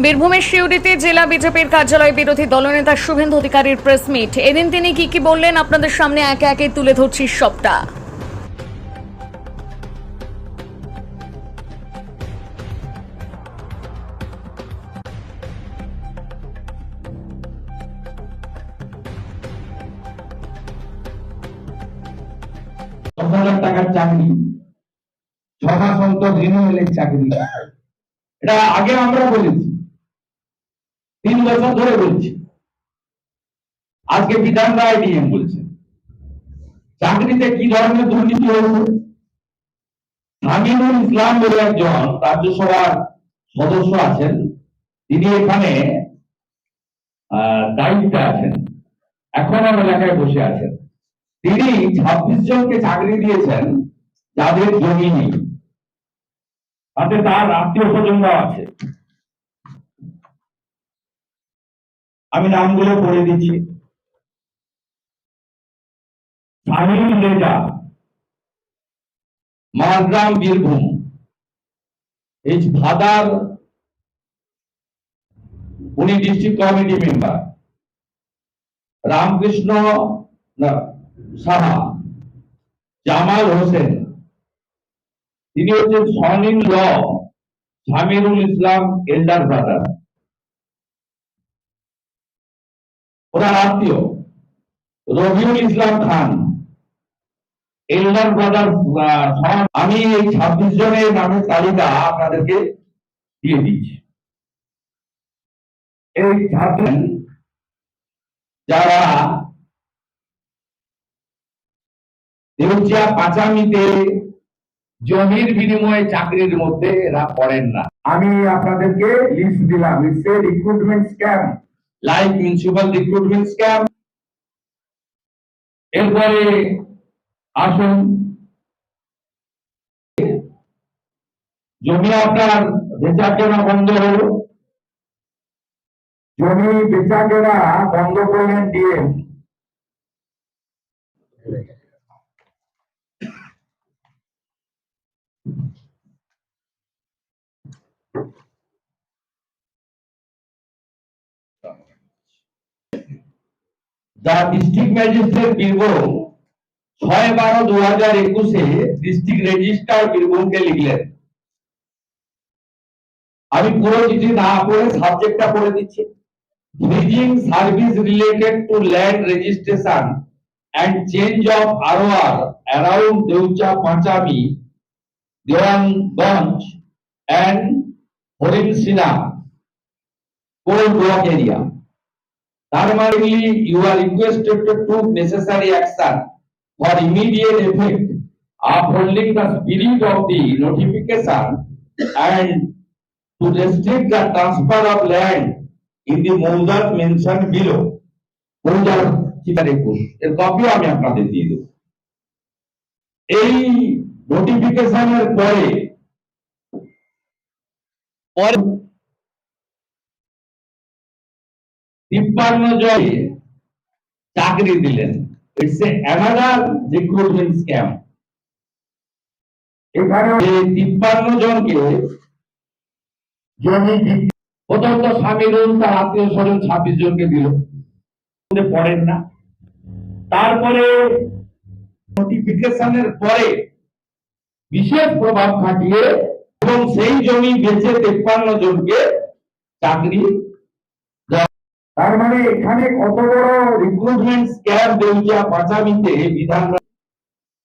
বীরভূমের সিউড়িতে জেলা বিজেপির কার্যালয়ে বিরোধী দলনেতা শুভেন্দু অধিকারীর প্রেস মিট। এদিন তিনি কি বললেন আপনাদের সামনে একে একে তুলে ধরছি সবটা। টাকার চাকরি, 6 মাস অন্তর রিনিউয়ালের চাকরি, এটা আগে আমরা বলেছি, 3 বছর ধরে বলছি। আজকে বিধান রায় ডিএম বলছে চাকরিতে কি ধরনের দুর্নীতি হয়েছে। আমিনুল ইসলাম বলে একজন রাজ্যসভার সদস্য আছেন, তিনি এখানে দায়িত্বে আছেন, এখন আমার এলাকায় বসে আছেন। তিনি 26 জনকে চাকরি দিয়েছেন যাদের জমি নেই, তাতে তার আত্মীয় স্বজনরাও আছে। আমি নামগুলো পড়ে দিচ্ছি। শাহিন রেজা, মারগ্রাম, বীরভূম, এইচ ভাদার, উনি district committee member. Ramkrishna Saha, Jamal Hossain, তিনি হচ্ছেন son in law Jamirul Islam elder brother, ওনার আত্মীয়। Rabiul Islam Khan, elder brother. আমি এই 26 জনের নামের তালিকা আপনাদেরকে দিয়ে দিচ্ছি। এই যারা দেউচিয়া পাঁচামিতে জমির বিনিময়ে চাকরির মধ্যে এরা পড়েন না। আমি আপনাদেরকে লিস্ট দিলাম। It's a recruitment scam, like municipal recruitment scam. এরপরে আসুন, জমি আপনার বেচা কেনা বন্ধ হলো, জমি বেচা কেনা বন্ধ করলেন DM. The district magistrate Birbhum 6/12/2021 district registrar বীরভূমকে লিখলেন। আমি পুরো চিঠি না পড়ে সাবজেক্টটা পড়ে দিচ্ছি। Bridging service related to land registration and change of ROR around Deucha Panchami, Dewanganj and Horinsina coal block area. Thermally, you are requested to take necessary action for immediate effect, upholding the spirit of the notification and to restrict the transfer of land in the moulders mentioned below. এর কপিও আমি আপনাদের দিয়ে দেব। এই নোটিফিকেশনের পরে 53 জন চাকরি দিলেন। It's another recruitment scam. এখানে 53 জনকে জমি প্রথমত স্বামীরুল তার আত্মীয় স্বজন 26 জনকে দিল, পড়েন না। তারপরে নোটিফিকেশনের পরে বিশেষ প্রভাব খাটিয়ে এবং সেই জমি বেচে 53 জনকে চাকরি। তার মানে এখানে কত বড় রিক্রুটমেন্ট স্ক্যাম দেউচিয়া পাঁচামিতে বিধান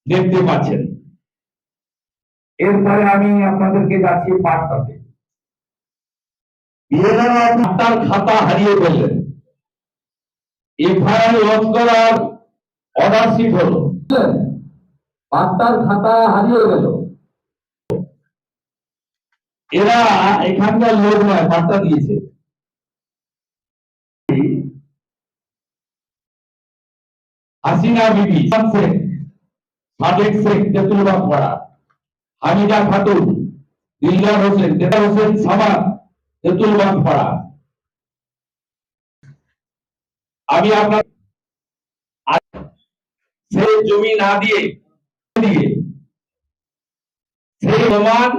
দেখতে পাচ্ছেন। এরপরে আমি আপনাদেরকে যাচ্ছি পাটনাতে। পাট্টার খাতা হারিয়ে ফেললেন, এফআইআর লঞ্চ করার অর্ডার শিট হলো, পাট্টার খাতা হারিয়ে গেল। এরা এখানকার লোক নয়, পাট্টা দিয়েছে। হাসিনা বিবি, সাদেক শেখ তেতুলবাগ পাড়া, হামিদা খাতুন, দিলদার হোসেন, তেতার হোসেন সামাদ তেতুলবাগ পাড়া। আমি আপনার সেই জমি না দিয়ে সেই প্রমাণ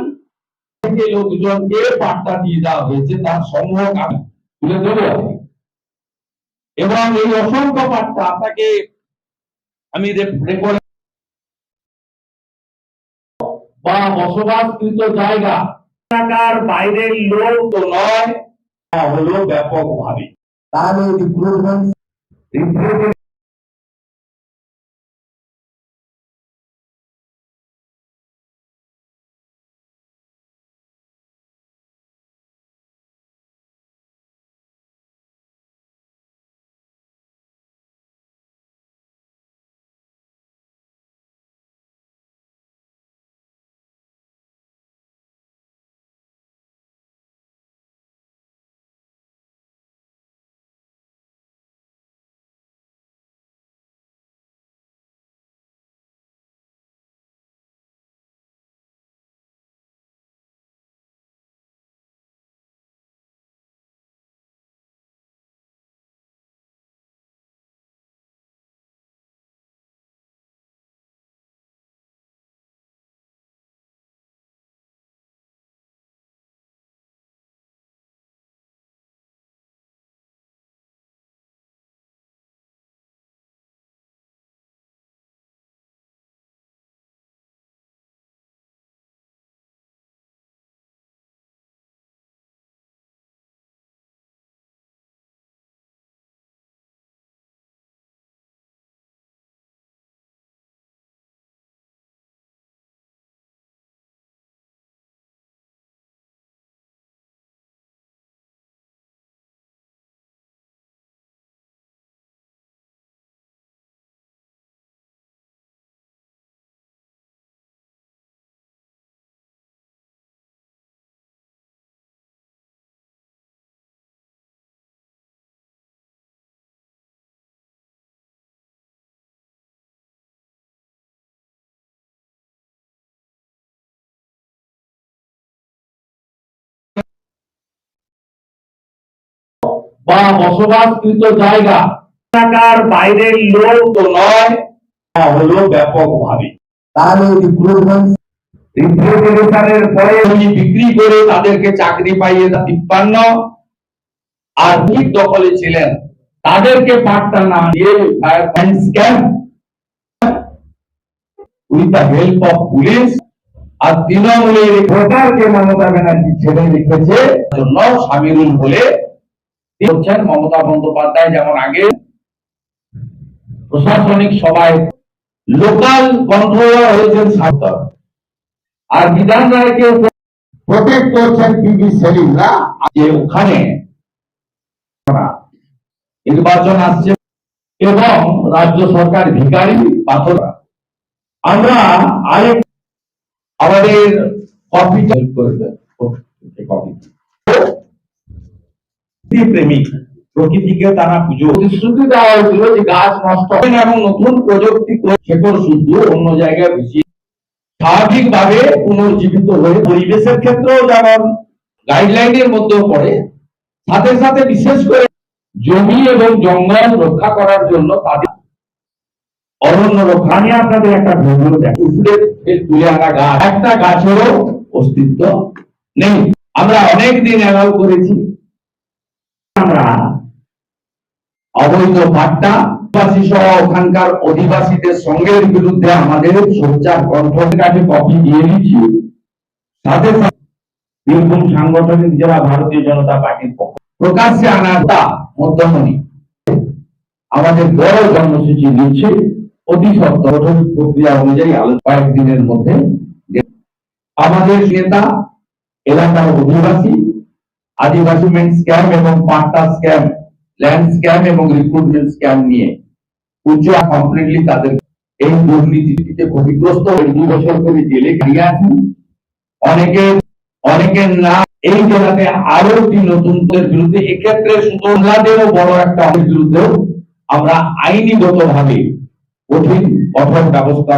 যে লোকজনকে পাট্টা দিয়ে দেওয়া হয়েছে তার সংগ্রহ আমি তুলে দেবো এবং এই অসংখ্য পাট্টা আপনাকে আমি রেকর্ড বা বসবাসকৃত জায়গা এলাকার বাইরের লোক তো নয়, তা হলো ব্যাপকভাবে। তাহলে রিক্রুটমেন্ট বা বসবাসকৃত জায়গা এলাকার বাইরের লোক তো নয়, তা হলো ব্যাপকভাবে। তাহলে রিক্রুটেশনের পরে বিক্রি করে তাদেরকে চাকরি পাইয়ে 53 আর ঠিক দখলে ছিলেন তাদেরকে পাট্টা না দিয়ে scam with the help of police আর তৃণমূলের ভোটারকে মমতা ব্যানার্জি ছেড়ে রেখেছে জন্য সামিরুল বলে হচ্ছেন মমতা বন্দ্যোপাধ্যায়। যেমন আগে প্রশাসনিক সভায় লোকাল কন্ট্রোলার হয়েছেন সাঁওতাল আর বিধান রায়কে প্রোটেক্ট করছেন পিবি সেলিমরা, যে ওখানে নির্বাচন আসছে এবং রাজ্য সরকার ভিখারি পাথর। আমরা আরেক আমাদের কপি করবে কপি প্রেমিক প্রকৃতিকে তারা পুজো প্রতিশ্রুতি দেওয়া হয়েছিল যে গাছ নষ্ট হবে না এবং নতুন প্রযুক্তি শেকড় শুদ্ধ অন্য জায়গায় বসিয়ে স্বাভাবিকভাবে পুনর্জীবিত হয়ে পরিবেশের ক্ষেত্রেও যেমন গাইডলাইনের মধ্যেও পড়ে, সাথে সাথে বিশেষ করে জমি এবং জঙ্গল রক্ষা করার জন্য তাদের অরণ্য রক্ষা নিয়ে আপনাদের একটা ভিডিও দেখি। তুলে আনা গাছ, একটা গাছেরও অস্তিত্ব নেই। আমরা অনেকদিন অ্যালাউ করেছি, আমরা অবৈধ পাট্টা আদিবাসী সহ ওখানকার অধিবাসীদের সঙ্গের বিরুদ্ধে আমাদের সোচ্চার কণ্ঠের কাছে কপি দিয়ে দিচ্ছি। সাথে সাথে বীরভূম সাংগঠনিক জেলা ভারতীয় জনতা পার্টির পক্ষ প্রকাশ্যে আনাটা মধ্যমণি আমাদের বড় কর্মসূচি নিচ্ছে অতি সত্তর প্রক্রিয়া অনুযায়ী কয়েকদিনের মধ্যে আমাদের নেতা এলাকার অধিবাসী আদিবাসী স্ক্যাম এবং পাট্টা স্ক্যাম, ল্যান্ড স্ক্যাম এবং রিক্রুটমেন্ট স্ক্যাম নিয়ে কমপ্লিটলি তাদের এই দুর্নীতিতে ক্ষতিগ্রস্ত 2 বছর ধরে জেলে গিয়ে আছেন। অনেকের নাম এই জেলাতে আরো নতুনদের বিরুদ্ধে, এক্ষেত্রে শুধু ওনাদেরও বড় একটা বিরুদ্ধেও আমরা আইনিগত ভাবে কঠোর ব্যবস্থা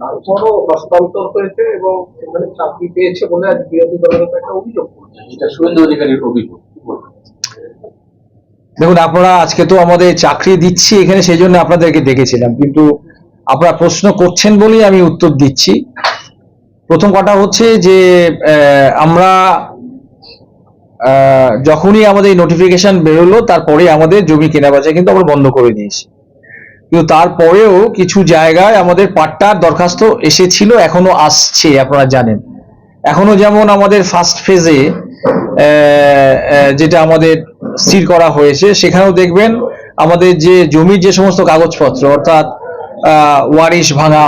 তারপরও হস্তান্তর হয়েছে এবং সেখানে চাকরি পেয়েছে বলে আজ বিরোধী দলের একটা অভিযোগ করছে, যেটা শুভেন্দু অধিকারীর অভিযোগ। দেখুন, আপনারা আজকে তো আমাদের চাকরি দিচ্ছি এখানে, সেই জন্য আপনাদেরকে ডেকেছিলাম, কিন্তু আপনারা প্রশ্ন করছেন বলেই আমি উত্তর দিচ্ছি। প্রথম কথা হচ্ছে যে আমরা যখনই আমাদের নোটিফিকেশন বেরোলো তারপরে আমাদের জমি কেনাবেচা কিন্তু আমরা বন্ধ করে দিয়েছি। কিন্তু তারপরেও কিছু জায়গায় আমাদের পাট্টার দরখাস্ত এসেছিল, এখনো আসছে, আপনারা জানেন। এখনো যেমন আমাদের ফার্স্ট ফেজে যেটা আমাদের স্থির করা হয়েছে, সেখানেও দেখবেন আমাদের যে জমির যে সমস্ত কাগজপত্র, অর্থাৎ ওয়ারিশ ভাঙা,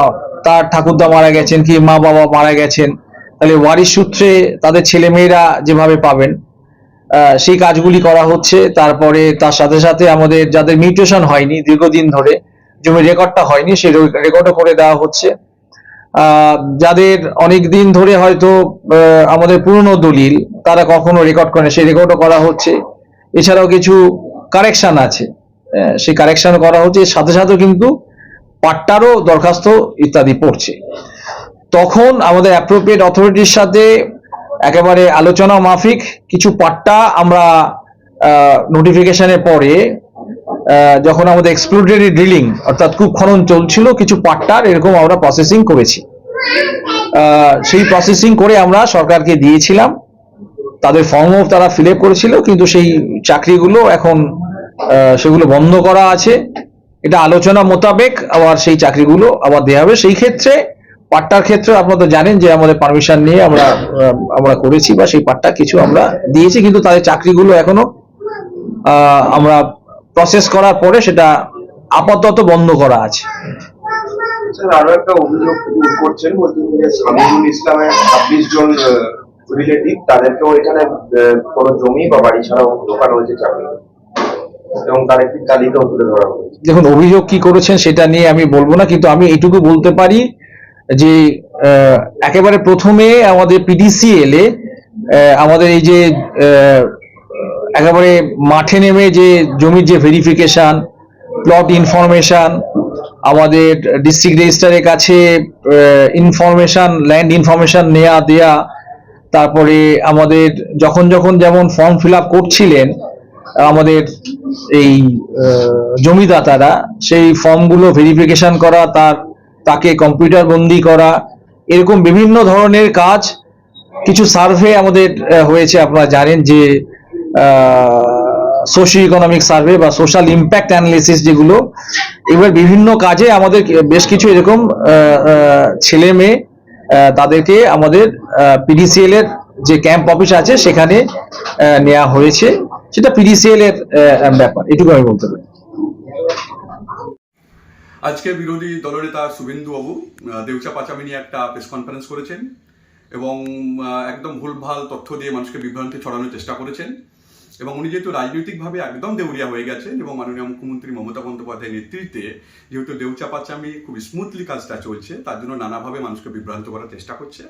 তার ঠাকুরদা মারা গেছেন কি মা বাবা মারা গেছেন, তাহলে ওয়ারিশ সূত্রে তাদের ছেলে মেয়েরা যেভাবে পাবেন সেই কাজগুলি করা হচ্ছে। তারপরে তার সাথে সাথে আমাদের যাদের মিউটেশন হয়নি, দীর্ঘদিন ধরে জমির রেকর্ডটা হয়নি, সেই রেকর্ডও করে দেওয়া হচ্ছে। যাদের অনেক দিন ধরে হয়তো আমাদের পুরনো দলিল তারা কখনো রেকর্ড করে, সেই রেকর্ডও করা হচ্ছে। এছাড়াও কিছু কারেকশন আছে, সেই কারেকশনও করা হচ্ছে। সাথে সাথে কিন্তু পাট্টারও দরখাস্ত ইত্যাদি পড়ছে। তখন আমাদের অ্যাপ্রোপ্রিয়েট অথরিটির সাথে একেবারে আলোচনা মাফিক কিছু পাট্টা আমরা নোটিফিকেশনের পরে যখন আমাদের এক্সপ্লোরেটরি ড্রিলিং অর্থাৎ কূপ খনন চলছিল, কিছু পাট্টার এরকম আমরা প্রসেসিং করেছি। সেই প্রসেসিং করে আমরা সরকারকে দিয়েছিলাম, তাদের ফর্মও তারা ফিল আপ করেছিল, কিন্তু সেই চাকরিগুলো এখন সেগুলো বন্ধ করা আছে। এটা আলোচনা মোতাবেক আবার সেই চাকরিগুলো আবার দেওয়া হবে। সেই ক্ষেত্রে পাট্টার ক্ষেত্রে আপনারা তো জানেন যে আমাদের পারমিশন নিয়ে আমরা করেছি, বা সেই পাট্টা কিছু আমরা দিয়েছি, কিন্তু তাদের চাকরিগুলো এখনো আমরা প্রসেস করার পরে সেটা আপাতত বন্ধ করা আছে। স্যার, আরো একটা অভিযোগ করছেন, বলছেন যে সামিরুল ইসলামের 26 জন রিলেটিভ, তাদেরকেও এখানে কোনো জমি বা বাড়ি ছাড়াও ঢোকানো হয়েছে চাকরি, এবং তার একটি তালিকাও তুলে ধরা হয়েছে। দেখুন, অভিযোগ কি করেছেন সেটা নিয়ে আমি বলবো না, কিন্তু আমি এইটুকু বলতে পারি যে একেবারে প্রথমে আমাদের পিডিসিএল এ আমাদের এই যে একেবারে মাঠে নেমে যে জমির যে ভেরিফিকেশন, প্লট ইনফরমেশন, আমাদের ডিস্ট্রিক্ট রেজিস্ট্রারের কাছে ইনফরমেশন, ল্যান্ড ইনফরমেশন নেওয়া দেয়া, তারপরে আমাদের যখন যখন যেমন ফর্ম ফিল আপ করছিলেন আমাদের এই জমিদাতারা, সেই ফর্মগুলো ভেরিফিকেশন করা, তাকে কম্পিউটার বন্দি করা, এরকম বিভিন্ন ধরনের কাজ। কিছু সার্ভে আমাদের হয়েছে, আপনারা জানেন যে সোশিও ইকোনমিক সার্ভে বা সোশ্যাল ইম্প্যাক্ট অ্যানালিসিস, যেগুলো এবার বিভিন্ন কাজে আমাদের বেশ কিছু এরকম ছেলে মেয়ে তাদেরকে আমাদের পিডিসিএল এর যে ক্যাম্প অফিস আছে সেখানে নেওয়া হয়েছে। সেটা পিডিসিএল এর ব্যাপার, এটুকু আমি বলতে পারি। আজকে বিরোধী দলনেতা শুভেন্দু বাবু দেউচা পাচামি নিয়ে একটা প্রেস কনফারেন্স করেছেন এবং একদম ভুলভাল তথ্য দিয়ে মানুষকে বিভ্রান্তি ছড়ানোর চেষ্টা করেছেন। এবং উনি যেহেতু রাজনৈতিকভাবে একদম দেউলিয়া হয়ে গেছেন এবং মাননীয় মুখ্যমন্ত্রী মমতা বন্দ্যোপাধ্যায়ের নেতৃত্বে যেহেতু দেউচা পাচামি খুব স্মুথলি কাজটা চলছে, তার জন্য নানাভাবে মানুষকে বিভ্রান্ত করার চেষ্টা করছে।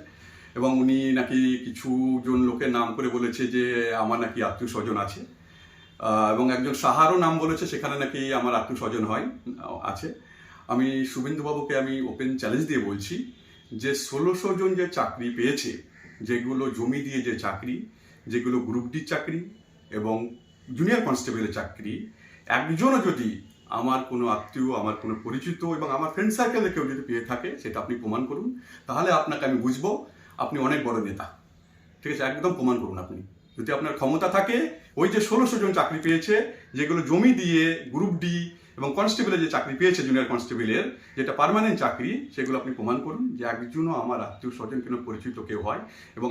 এবং উনি নাকি কিছু জন লোকের নাম করে বলেছে যে আমার নাকি আত্মীয় স্বজন আছে, এবং একজন সাহারও নাম বলেছে, সেখানে নাকি আমার আত্মীয় স্বজন আছে। আমি শুভেন্দুবাবুকে আমি ওপেন চ্যালেঞ্জ দিয়ে বলছি যে 1600 জন যে চাকরি পেয়েছে, যেগুলো জমি দিয়ে যে চাকরি, যেগুলো গ্রুপ ডি চাকরি এবং জুনিয়র কনস্টেবলের চাকরি, একজনও যদি আমার কোনো আত্মীয়, আমার কোনো পরিচিত এবং আমার ফ্রেন্ড সার্কেলে কেউ যদি পেয়ে থাকে, সেটা আপনি প্রমাণ করুন, তাহলে আপনাকে আমি বুঝবো আপনি অনেক বড় নেতা। ঠিক আছে, একদম প্রমাণ করুন আপনি। যদি আপনার ক্ষমতা থাকে, ওই যে 1600 জন চাকরি পেয়েছে, যেগুলো জমি দিয়ে গ্রুপ ডি এবং কনস্টেবলের যে চাকরি পেয়েছে, জুনিয়র কনস্টেবলের যেটা পার্মানেন্ট চাকরি, সেগুলো আপনি প্রমাণ করুন যে একজনও আমার আত্মীয় স্বজন কোনো পরিচিত কেউ হয়। এবং